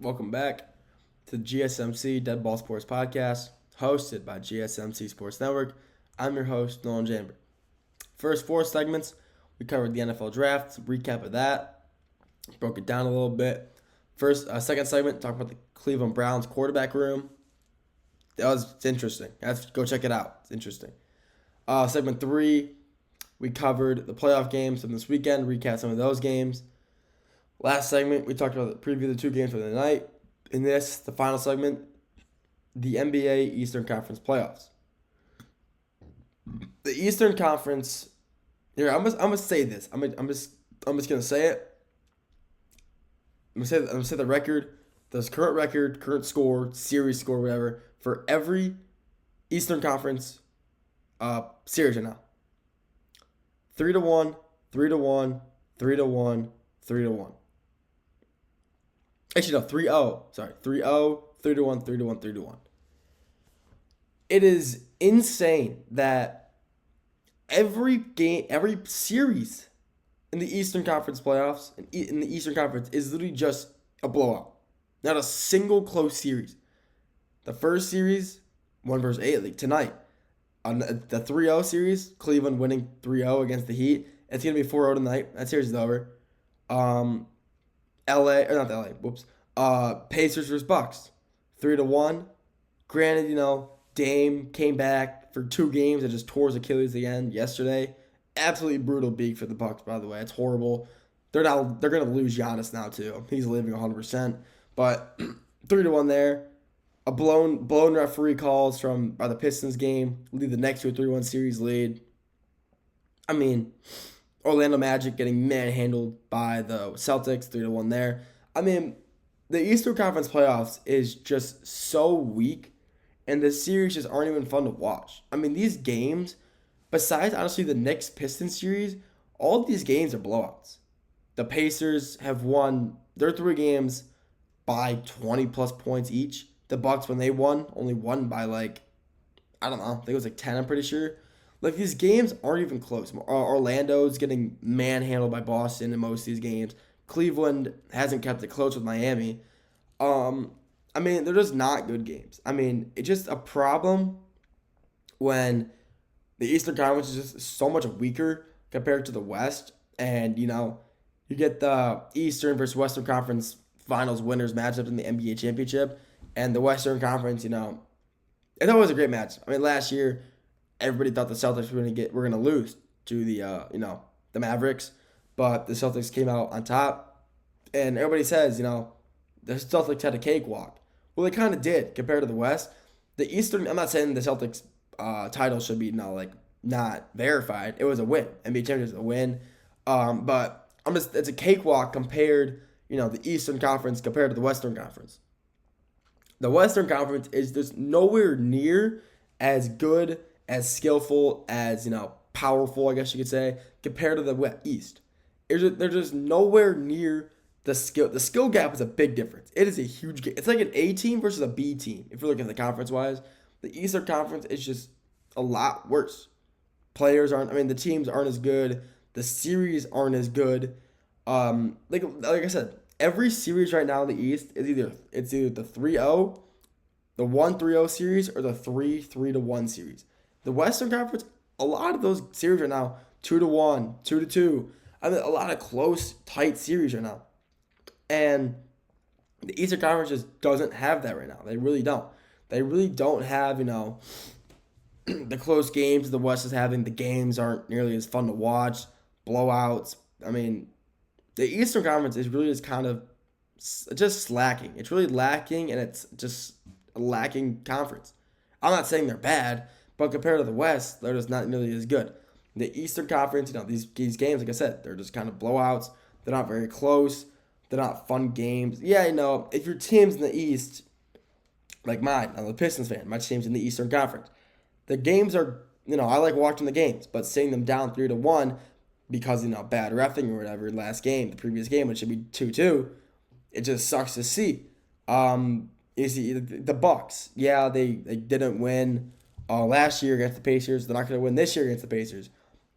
Welcome back to the GSMC Dead Ball Sports Podcast, hosted by GSMC Sports Network. I'm your host, Nolan Jamber. First four segments, we covered the NFL draft, some recap of that, broke it down a little bit. Second segment, talked about the Cleveland Browns quarterback room. It's interesting. Go check it out. It's interesting. Segment 3, we covered the playoff games from this weekend, recap some of those games. Last segment, we talked about the preview of the two games for the night. In this, the final segment, the NBA Eastern Conference playoffs. The Eastern Conference. Here, I'm gonna say this. I'm just gonna say it. I'm gonna say the record, current score, series score, whatever, for every Eastern Conference series right now. 3-1, 3-1, 3-1, 3-1. Actually, no, 3-0. Sorry, 3-0, 3-1, 3-1, 3-1. It is insane that every series in the Eastern Conference playoffs, in the Eastern Conference, is literally just a blowout. Not a single close series. The first series, 1-8, like tonight. On the 3-0 series, Cleveland winning 3-0 against the Heat. It's going to be 4-0 tonight. That series is over. Pacers versus Bucks, 3-1. Granted, Dame came back for 2 games and just tore his Achilles again yesterday. Absolutely brutal beat for the Bucks, by the way. It's horrible. They're gonna lose Giannis now too. He's leaving 100%. But 3-1 there. A blown referee calls by the Pistons game lead the next to a 3-1 series lead. I mean, Orlando Magic getting manhandled by the Celtics, 3-1 there. I mean, the Eastern Conference playoffs is just so weak, and the series just aren't even fun to watch. I mean, these games, besides honestly the Knicks Pistons series, all of these games are blowouts. The Pacers have won their 3 games by 20 plus points each. The Bucks, when they won, only won by I don't know, I think it was 10, I'm pretty sure. These games aren't even close. Orlando's getting manhandled by Boston in most of these games. Cleveland hasn't kept it close with Miami. I mean, they're just not good games. I mean, it's just a problem when the Eastern Conference is just so much weaker compared to the West. And, you get the Eastern versus Western Conference Finals winners matchup in the NBA Championship. And the Western Conference, it's always a great match. I mean, last year, everybody thought the Celtics were gonna lose to the Mavericks, but the Celtics came out on top, and everybody says the Celtics had a cakewalk. Well, they kind of did compared to the West. The Eastern, I'm not saying the Celtics title should be not verified. It was a win. NBA Championship is a win, but it's a cakewalk compared the Eastern Conference compared to the Western Conference. The Western Conference is just nowhere near as good, as skillful, as, powerful, I guess you could say, compared to the East. They're just nowhere near the skill. The skill gap is a big difference. It is a huge gap. It's like an A team versus a B team. If you're looking at the conference-wise, the Eastern Conference is just a lot worse. The teams aren't as good. The series aren't as good. Like I said, every series right now in the East is either the 3-0, the 1-3-0 series, or the 3-1 series. The Western Conference, a lot of those series right now, 2-1, 2-2. I mean, a lot of close, tight series right now. And the Eastern Conference just doesn't have that right now. They really don't. They really don't have, the close games the West is having. The games aren't nearly as fun to watch. Blowouts. I mean, the Eastern Conference is really just kind of just slacking. It's really lacking, and it's just a lacking conference. I'm not saying they're bad, but compared to the West, they're just not nearly as good. The Eastern Conference, these games, like I said, they're just kind of blowouts. They're not very close. They're not fun games. Yeah, if your team's in the East, like mine, I'm a Pistons fan. My team's in the Eastern Conference. The games are, I like watching the games, but seeing them down 3-1 because, bad reffing or whatever, the previous game, which should be 2-2, it just sucks to see. You see, the Bucks, yeah, they didn't win last year against the Pacers. They're not going to win this year against the Pacers.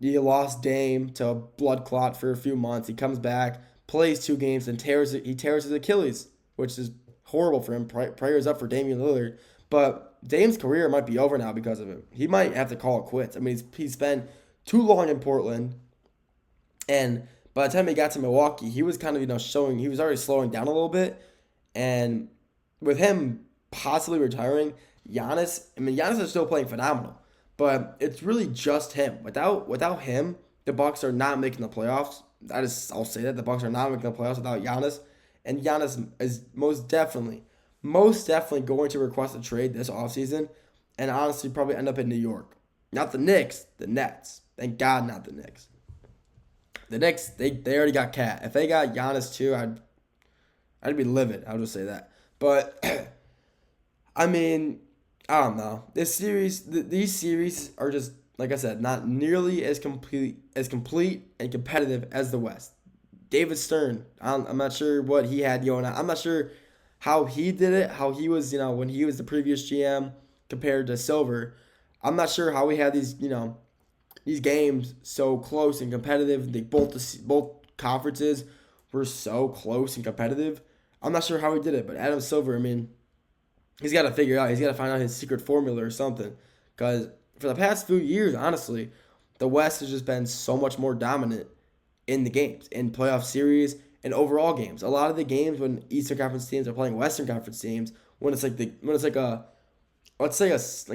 You lost Dame to a blood clot for a few months. He comes back, plays 2 games, and he tears his Achilles, which is Horrible for him. Prayers up for Damian Lillard. But Dame's career might be over now because of it. He might have to call it quits. I mean, he's spent too long in Portland, and by the time he got to Milwaukee, he was kind of showing he was already slowing down a little bit, and with him possibly retiring, Giannis is still playing phenomenal, but it's really just him. Without him, the Bucks are not making the playoffs. I'll say that the Bucks are not making the playoffs without Giannis, and Giannis is most definitely going to request a trade this offseason, and honestly probably end up in New York. Not the Knicks, the Nets. Thank God, not the Knicks. The Knicks, they already got Cat. If they got Giannis too, I'd be livid. I'll just say that. But I mean, I don't know. These series are just, like I said, not nearly as complete and competitive as the West. David Stern, I'm not sure what he had going on. I'm not sure how he did it, how he was, when he was the previous GM compared to Silver. I'm not sure how we had these games so close and competitive. Both conferences were so close and competitive. I'm not sure how he did it, but Adam Silver, I mean, he's got to figure it out. He's got to find out his secret formula or something. Because for the past few years, honestly, the West has just been so much more dominant in the games, in playoff series, and overall games. A lot of the games when Eastern Conference teams are playing Western Conference teams, when it's like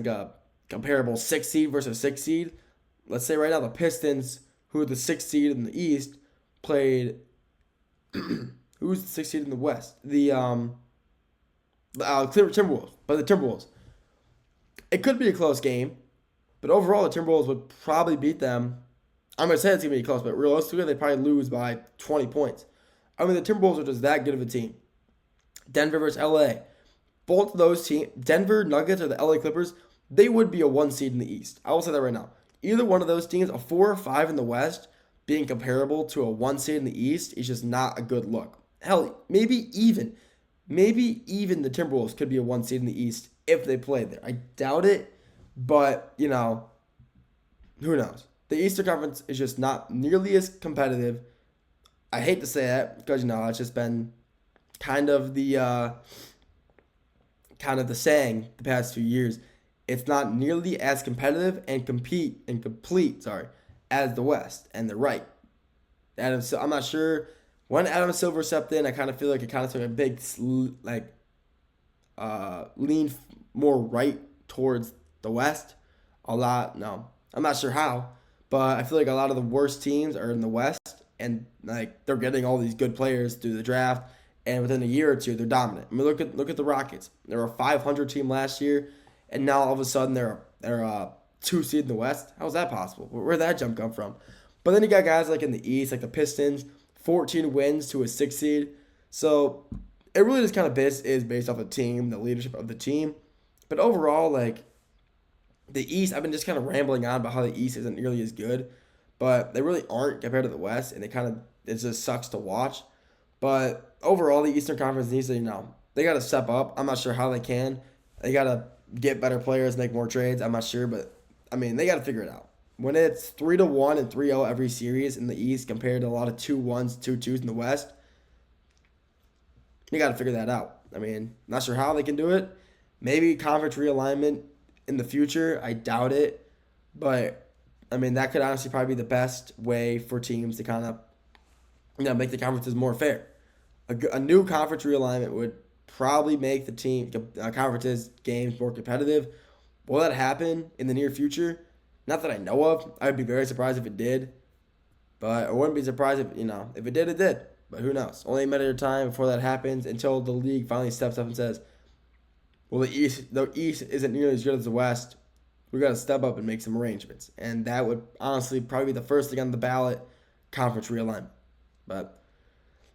a comparable 6 seed versus 6 seed. Let's say right now the Pistons, who are the 6th seed in the East, played. Who's the 6th seed in the West? The Timberwolves. But the Timberwolves. It could be a close game, but overall the Timberwolves would probably beat them. I'm going to say it's going to be close, but realistically they probably lose by 20 points. I mean, the Timberwolves are just that good of a team. Denver versus LA. Both of those teams, Denver Nuggets or the LA Clippers, they would be a 1 seed in the East. I will say that right now. Either one of those teams, a 4 or 5 in the West, being comparable to a 1 seed in the East is just not a good look. Hell, maybe even the Timberwolves could be a 1 seed in the East if they played there. I doubt it, but, who knows? The Eastern Conference is just not nearly as competitive. I hate to say that because, it's just been kind of the saying the past few years. It's not nearly as competitive and complete as the West, and they're right. I'm not sure when Adam Silver stepped in. I kind of feel like it kind of took a big lean more right towards the West. No, I'm not sure how, but I feel like a lot of the worst teams are in the West, and they're getting all these good players through the draft, and within a year or two they're dominant. I mean, look at the Rockets. They were a 500 team last year. And now all of a sudden they're a 2 seed in the West. How is that possible? Where'd that jump come from? But then you got guys like in the East, like the Pistons, 14 wins to a 6 seed. So it really just kind of is based off the team, the leadership of the team. But overall, the East, I've been just kind of rambling on about how the East isn't nearly as good. But they really aren't compared to the West, and it just sucks to watch. But overall, the Eastern Conference needs to, they got to step up. I'm not sure how they can. They got to get better players, make more trades. I'm not sure, but I mean, they got to figure it out. When it's 3-1 and 3-0 every series in the East compared to a lot of 2-1s, 2-2s in the West, you got to figure that out. I mean, not sure how they can do it. Maybe conference realignment in the future. I doubt it, but I mean, that could honestly probably be the best way for teams to kind of make the conferences more fair. A new conference realignment would probably make the conferences games more competitive. Will that happen in the near future? Not that I know of. I would be very surprised if it did, but I wouldn't be surprised if if it did, it did. But who knows? Only a matter of time before that happens until the league finally steps up and says, "Well, the East isn't nearly as good as the West. We got to step up and make some arrangements." And that would honestly probably be the first thing on the ballot, conference realignment. But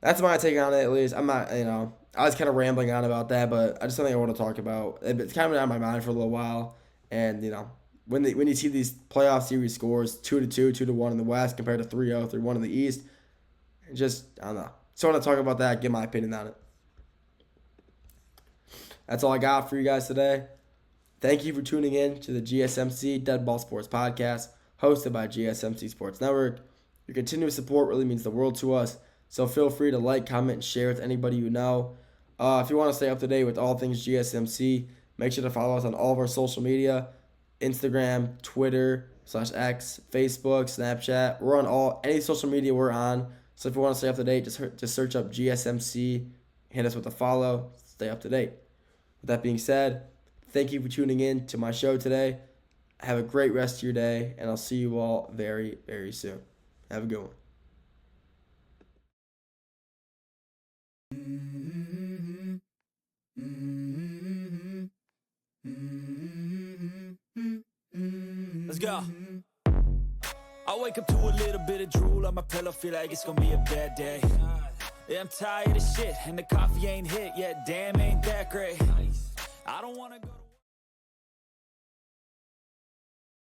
that's my take on it. At least I'm not, I was kind of rambling on about that, but I just something I want to talk about. It's kind of been on my mind for a little while, and when you see these playoff series scores 2-2, 2-1 in the West compared to 3-0, 3-1 in the East, I don't know. So I want to talk about that, get my opinion on it. That's all I got for you guys today. Thank you for tuning in to the GSMC Dead Ball Sports Podcast, hosted by GSMC Sports Network. Your continuous support really means the world to us, so feel free to like, comment, and share with anybody you know. If you want to stay up to date with all things GSMC, make sure to follow us on all of our social media: Instagram, Twitter /X, Facebook, Snapchat. We're on any social media we're on. So if you want to stay up to date, just search up GSMC, hit us with a follow, stay up to date. With that being said, thank you for tuning in to my show today. Have a great rest of your day, and I'll see you all very, very soon. Have a good one. Let's go. I wake up to a little bit of drool on my pillow, feel like it's gonna be a bad day. Yeah, I'm tired of shit, and the coffee ain't hit yet, damn, ain't that great. I don't wanna go to